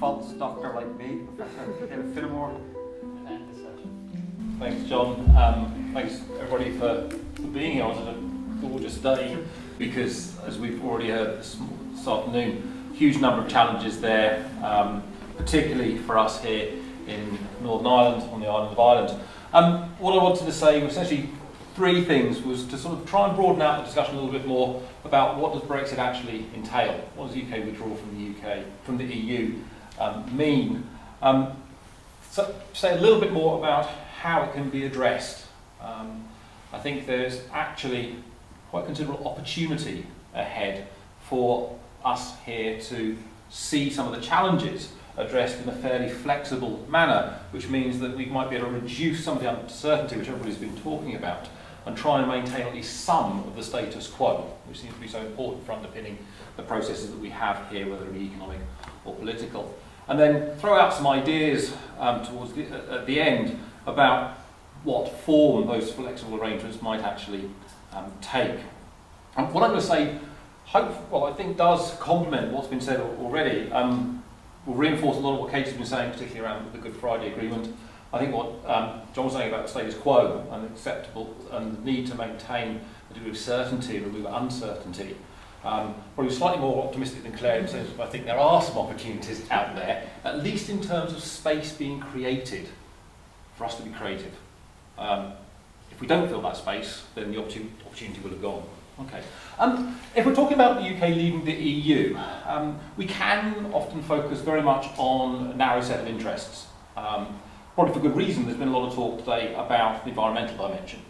false doctor like me, Professor Phinnemore. Thanks, John. Thanks everybody for being here on such a gorgeous day, because as we've already heard this afternoon, huge number of challenges there, particularly for us here in Northern Ireland, on the island of Ireland. What I wanted to say was essentially three things: was to sort of try and broaden out the discussion a little bit more about what does Brexit actually entail, what does UK withdrawal from the EU mean, so say a little bit more about how it can be addressed. I think there's actually quite considerable opportunity ahead for us here to see some of the challenges addressed in a fairly flexible manner, which means that we might be able to reduce some of the uncertainty which everybody's been talking about and try and maintain at least some of the status quo, which seems to be so important for underpinning the processes that we have here, whether it be economic or political. And then throw out some ideas towards at the end about what form those flexible arrangements might actually take. And what I'm going to say, I think does complement what's been said already. Will reinforce a lot of what Kate's been saying, particularly around the Good Friday Agreement. I think what John was saying about the status quo and acceptable and the need to maintain a degree of certainty and remove uncertainty. Probably slightly more optimistic than Claire in terms of I think there are some opportunities out there, at least in terms of space being created for us to be creative. If we don't fill that space, then the opportunity will have gone. Okay. If we're talking about the UK leaving the EU, we can often focus very much on a narrow set of interests. Probably for good reason. There's been a lot of talk today about the environmental dimension.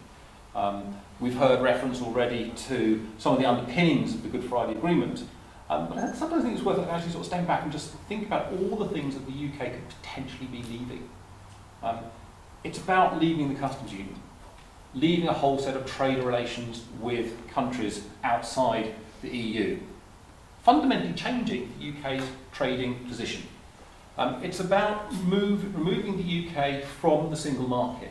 We've heard reference already to some of the underpinnings of the Good Friday Agreement. But sometimes I think it's worth actually sort of staying back and just think about all the things that the UK could potentially be leaving. It's about leaving the customs union, leaving a whole set of trade relations with countries outside the EU, fundamentally changing the UK's trading position. It's about removing the UK from the single market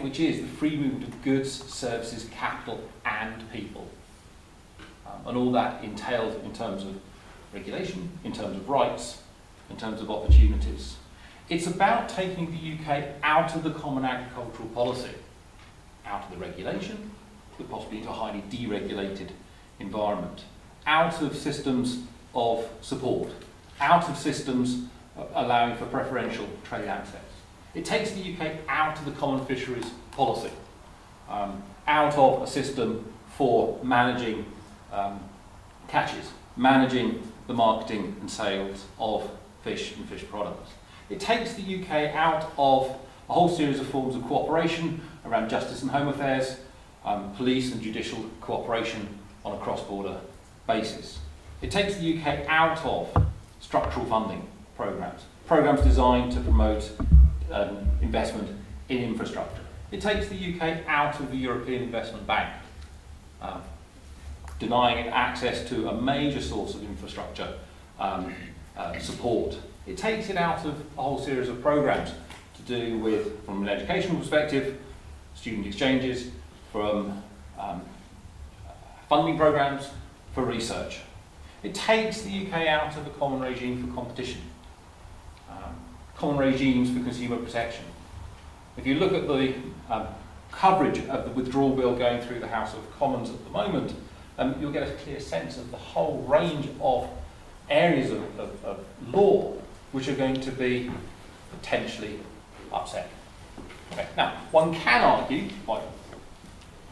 which is the free movement of goods, services, capital and people. And all that entails in terms of regulation, in terms of rights, in terms of opportunities. It's about taking the UK out of the common agricultural policy, out of the regulation, but possibly into a highly deregulated environment, out of systems of support, out of systems allowing for preferential trade access. It takes the UK out of the common fisheries policy, out of a system for managing catches, managing the marketing and sales of fish and fish products. It takes the UK out of a whole series of forms of cooperation around justice and home affairs, police and judicial cooperation on a cross-border basis. It takes the UK out of structural funding programmes designed to promote investment in infrastructure. It takes the UK out of the European Investment Bank, denying it access to a major source of infrastructure support. It takes it out of a whole series of programmes to do with, from an educational perspective, student exchanges, from funding programmes for research. It takes the UK out of a common regime for competition, common regimes for consumer protection. If you look at the coverage of the withdrawal bill going through the House of Commons at the moment, you'll get a clear sense of the whole range of areas of law which are going to be potentially upset. Okay. Now, one can argue, quite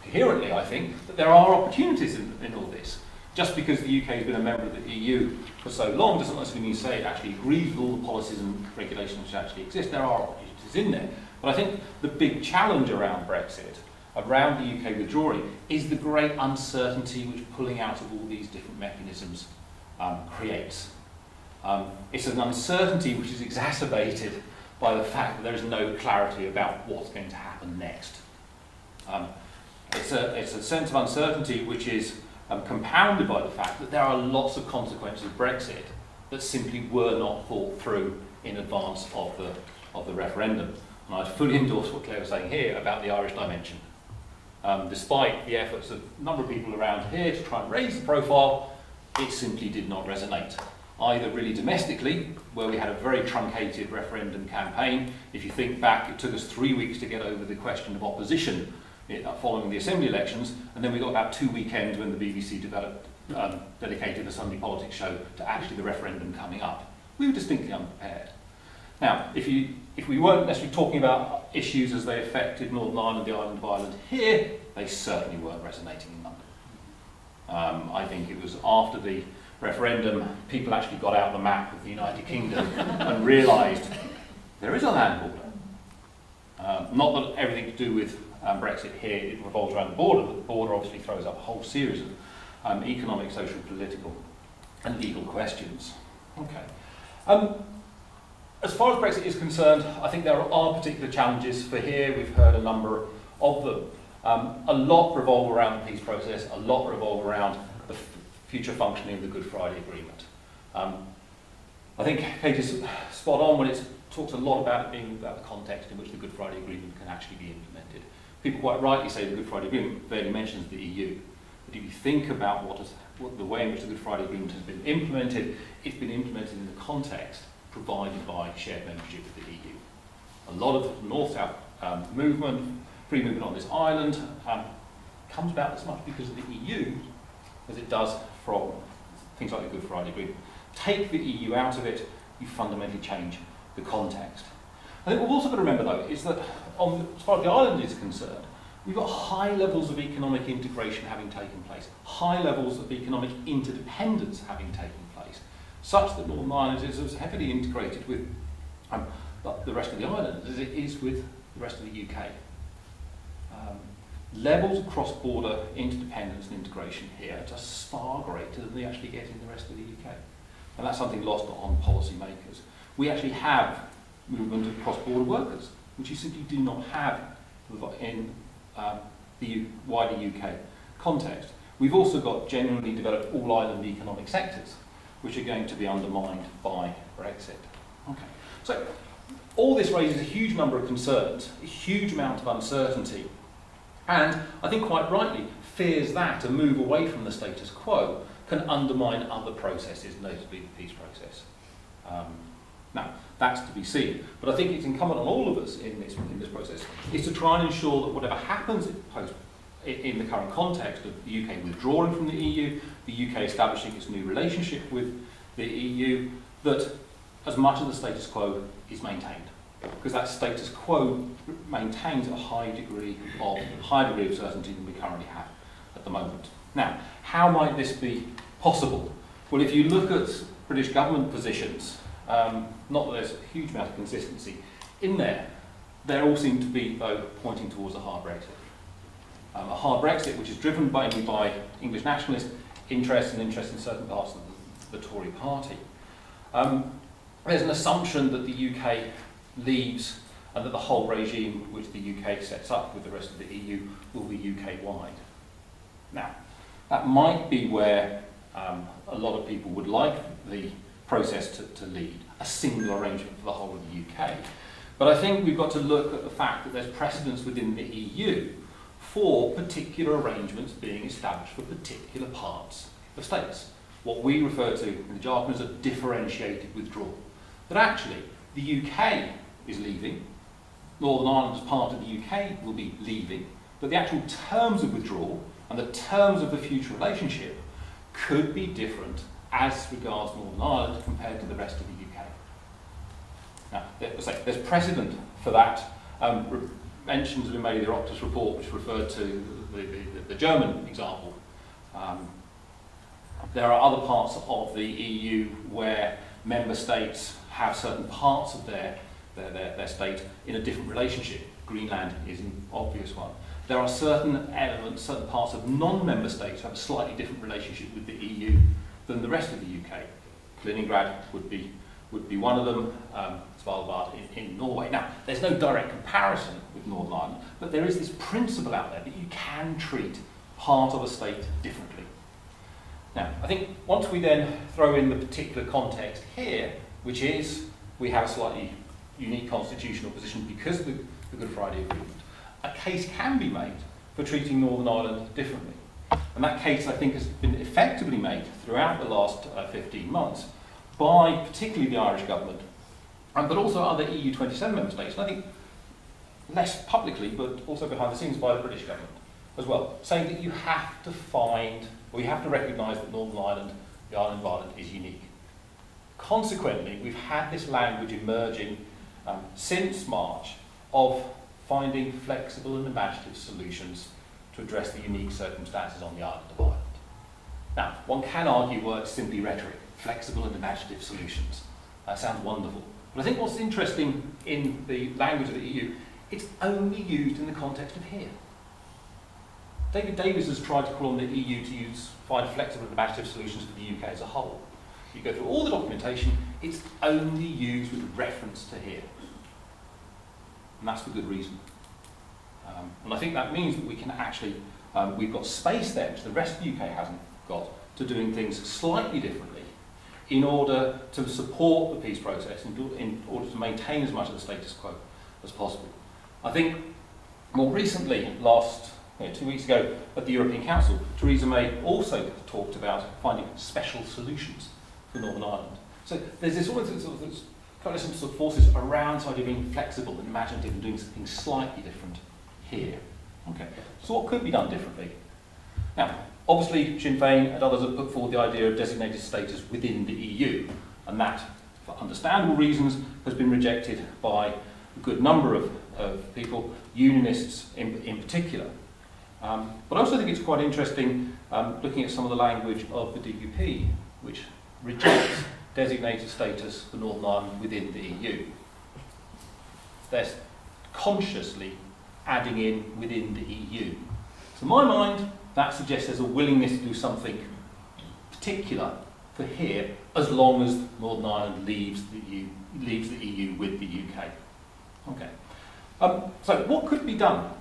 coherently I think, that there are opportunities in all this. Just because the UK has been a member of the EU for so long doesn't necessarily mean to say it actually agrees with all the policies and regulations which actually exist. There are opportunities in there. But I think the big challenge around Brexit, around the UK withdrawing, is the great uncertainty which pulling out of all these different mechanisms creates. It's an uncertainty which is exacerbated by the fact that there is no clarity about what's going to happen next. It's a sense of uncertainty which is compounded by the fact that there are lots of consequences of Brexit that simply were not thought through in advance of the referendum. And I fully endorse what Claire was saying here about the Irish dimension. Despite the efforts of a number of people around here to try and raise the profile, it simply did not resonate. either really domestically, where we had a very truncated referendum campaign. If you think back, it took us 3 weeks to get over the question of opposition following the Assembly elections, and then we got about 2 weekends when the BBC dedicated a Sunday politics show to actually the referendum coming up. We were distinctly unprepared. Now, if we weren't necessarily talking about issues as they affected Northern Ireland, the island of Ireland here, they certainly weren't resonating in London. I think it was after the referendum, people actually got out the map of the United Kingdom and realised there is a land border. Not that everything to do with Brexit here, it revolves around the border, but the border obviously throws up a whole series of economic, social, political and legal questions. Okay. As far as Brexit is concerned, I think there are particular challenges for here. We've heard a number of them. A lot revolve around the peace process, a lot revolve around the future functioning of the Good Friday Agreement. I think Kate is spot on when it talks a lot about it being about the context in which the Good Friday Agreement can actually be implemented. People quite rightly say the Good Friday Agreement barely mentions the EU. But if you think about the way in which the Good Friday Agreement has been implemented, it's been implemented in the context provided by shared membership of the EU. A lot of the North-South movement, free movement on this island, comes about as much because of the EU as it does from things like the Good Friday Agreement. Take the EU out of it, you fundamentally change the context. I think we've also got to remember, though, is that as far as the island is concerned, we've got high levels of economic integration having taken place, high levels of economic interdependence having taken place, such that Northern Ireland is as heavily integrated with the rest of the island as it is with the rest of the UK. Levels of cross-border interdependence and integration here are just far greater than they actually get in the rest of the UK. And that's something lost on policymakers. We actually have movement of cross-border workers, which you simply do not have in the wider UK context. We've also got genuinely developed all-island economic sectors, which are going to be undermined by Brexit. Okay. So all this raises a huge number of concerns, a huge amount of uncertainty, and I think quite rightly fears that a move away from the status quo can undermine other processes, notably the peace process. Now, that's to be seen, but I think it's incumbent on all of us in this process is to try and ensure that whatever happens in the current context of the UK withdrawing from the EU, the UK establishing its new relationship with the EU, that as much of the status quo is maintained. Because that status quo maintains a high degree of certainty than we currently have at the moment. Now, how might this be possible? Well, if you look at British government positions, not that there's a huge amount of consistency in there, they all seem to be, though, pointing towards a hard Brexit. A hard Brexit which is driven mainly by English nationalist interests and interests in certain parts of the Tory party. There's an assumption that the UK leaves and that the whole regime which the UK sets up with the rest of the EU will be UK-wide. Now, that might be where a lot of people would like the process to lead, a single arrangement for the whole of the UK. But I think we've got to look at the fact that there's precedence within the EU for particular arrangements being established for particular parts of states. What we refer to in the jargon as a differentiated withdrawal. That actually, the UK is leaving, Northern Ireland as part of the UK will be leaving, but the actual terms of withdrawal and the terms of the future relationship could be different as regards Northern Ireland compared to the rest of the UK. Now, there's precedent for that. Mentions have been made in the Oroptus report, which referred to the German example. There are other parts of the EU where member states have certain parts of their state in a different relationship. Greenland is an obvious one. There are certain elements, certain parts of non-member states who have a slightly different relationship with the EU than the rest of the UK. Kaliningrad would be one of them, Svalbard in Norway. Now, there's no direct comparison with Northern Ireland, but there is this principle out there that you can treat part of a state differently. Now, I think once we then throw in the particular context here, which is we have a slightly unique constitutional position because of the Good Friday Agreement, a case can be made for treating Northern Ireland differently. And that case, I think, has been effectively made throughout the last 15 months by particularly the Irish government, but also other EU 27 member states, and I think less publicly, but also behind the scenes by the British government as well, saying that you have to find, or you have to recognise that Northern Ireland, the island of Ireland, is unique. Consequently, we've had this language emerging since March of finding flexible and imaginative solutions to address the unique circumstances on the island of Ireland. Now, one can argue, well, it's simply rhetoric, flexible and imaginative solutions. That sounds wonderful. But I think what's interesting in the language of the EU, it's only used in the context of here. David Davies has tried to call on the EU to find flexible and imaginative solutions for the UK as a whole. You go through all the documentation, it's only used with reference to here. And that's for good reason. And I think that means that we can actually, we've got space there, which the rest of the UK hasn't got, to doing things slightly differently in order to support the peace process, in order to maintain as much of the status quo as possible. I think more recently, 2 weeks ago at the European Council, Theresa May also talked about finding special solutions for Northern Ireland. So there's this coalition of forces around the idea of being flexible and imaginative and doing something slightly different here. Okay, so what could be done differently? Now, obviously, Sinn Féin and others have put forward the idea of designated status within the EU, and that, for understandable reasons, has been rejected by a good number of people, unionists in particular. But I also think it's quite interesting looking at some of the language of the DUP, which rejects designated status for Northern Ireland within the EU. They're consciously adding in within the EU. To my mind, that suggests there's a willingness to do something particular for here, as long as Northern Ireland leaves the EU with the UK. Okay. So what could be done?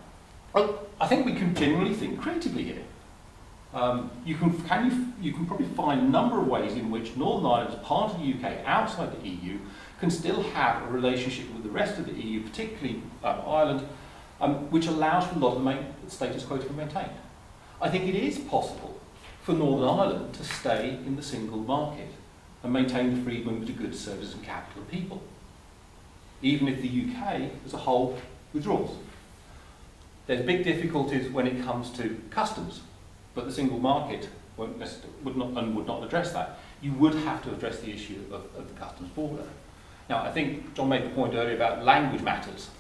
Well, I think we can generally think creatively here. You can probably find a number of ways in which Northern Ireland, as part of the UK, outside the EU, can still have a relationship with the rest of the EU, particularly Ireland, which allows for a lot of the status quo to be maintained. I think it is possible for Northern Ireland to stay in the single market and maintain the free movement of goods, services and capital and people, even if the UK as a whole withdraws. There's big difficulties when it comes to customs, but the single market would not address that. You would have to address the issue of the customs border. Now, I think John made the point earlier about language matters.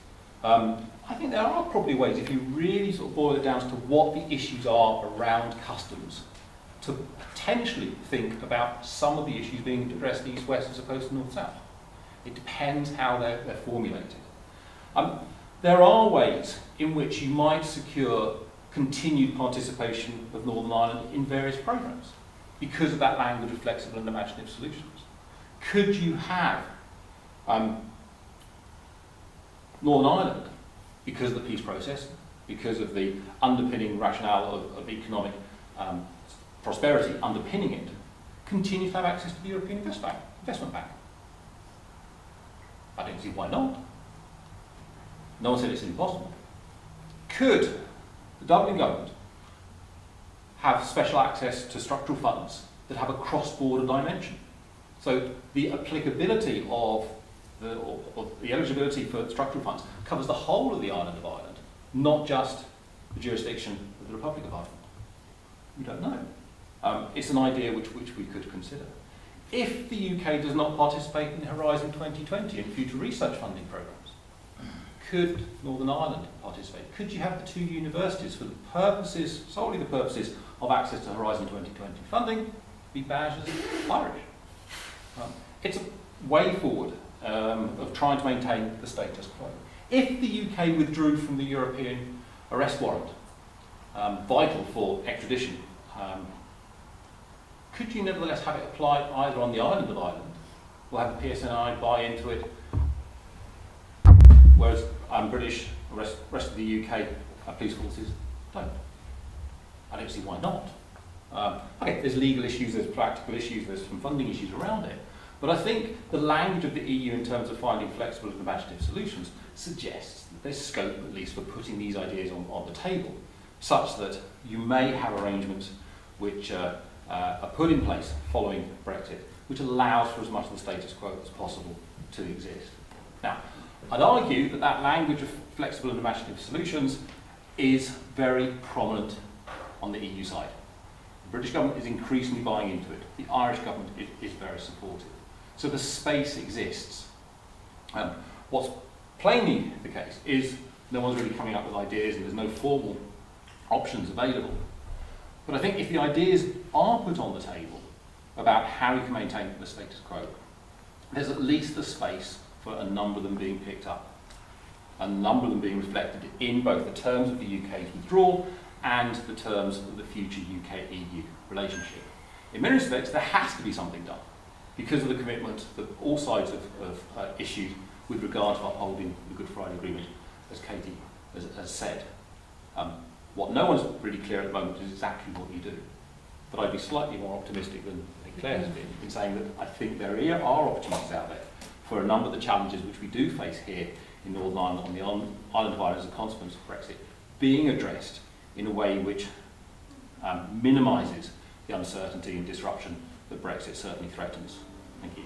I think there are probably ways, if you really sort of boil it down to what the issues are around customs, to potentially think about some of the issues being addressed east-west as opposed to north-south. It depends how they're formulated. There are ways in which you might secure continued participation of Northern Ireland in various programmes because of that language of flexible and imaginative solutions. Could you have Northern Ireland, because of the peace process, because of the underpinning rationale of economic prosperity underpinning it, continue to have access to the European Investment Bank? I don't see why not. No one said it's impossible. Could the Dublin government have special access to structural funds that have a cross-border dimension? So the applicability of the eligibility for structural funds covers the whole of the island of Ireland, not just the jurisdiction of the Republic of Ireland. We don't know. It's an idea which we could consider. If the UK does not participate in Horizon 2020 and future research funding programmes, could Northern Ireland participate? Could you have the two universities for the purposes, solely the purposes of access to Horizon 2020 funding, be badged as Irish? It's a way forward of trying to maintain the status quo. If the UK withdrew from the European arrest warrant, vital for extradition, could you nevertheless have it applied either on the island of Ireland, or have the PSNI buy into it, whereas British, the rest of the UK police forces don't? I don't see why not. Okay, there's legal issues, there's practical issues, there's some funding issues around it, but I think the language of the EU in terms of finding flexible and imaginative solutions suggests that there's scope at least for putting these ideas on the table, such that you may have arrangements which are put in place following Brexit, which allows for as much of the status quo as possible to exist. Now, I'd argue that that language of flexible and imaginative solutions is very prominent on the EU side. The British government is increasingly buying into it. The Irish government is very supportive. So the space exists. What's plainly the case is no one's really coming up with ideas and there's no formal options available. But I think if the ideas are put on the table about how we can maintain the status quo, there's at least the space for a number of them being picked up, a number of them being reflected in both the terms of the UK's withdrawal and the terms of the future UK-EU relationship. In many respects, there has to be something done because of the commitment that all sides have issued with regard to upholding the Good Friday Agreement, as Katie has said. What no one's really clear at the moment is exactly what you do. But I'd be slightly more optimistic than Claire has been in saying that I think there are opportunities out there for a number of the challenges which we do face here in Northern Ireland on the island of Ireland as a consequence of Brexit being addressed in a way which minimises the uncertainty and disruption that Brexit certainly threatens. Thank you.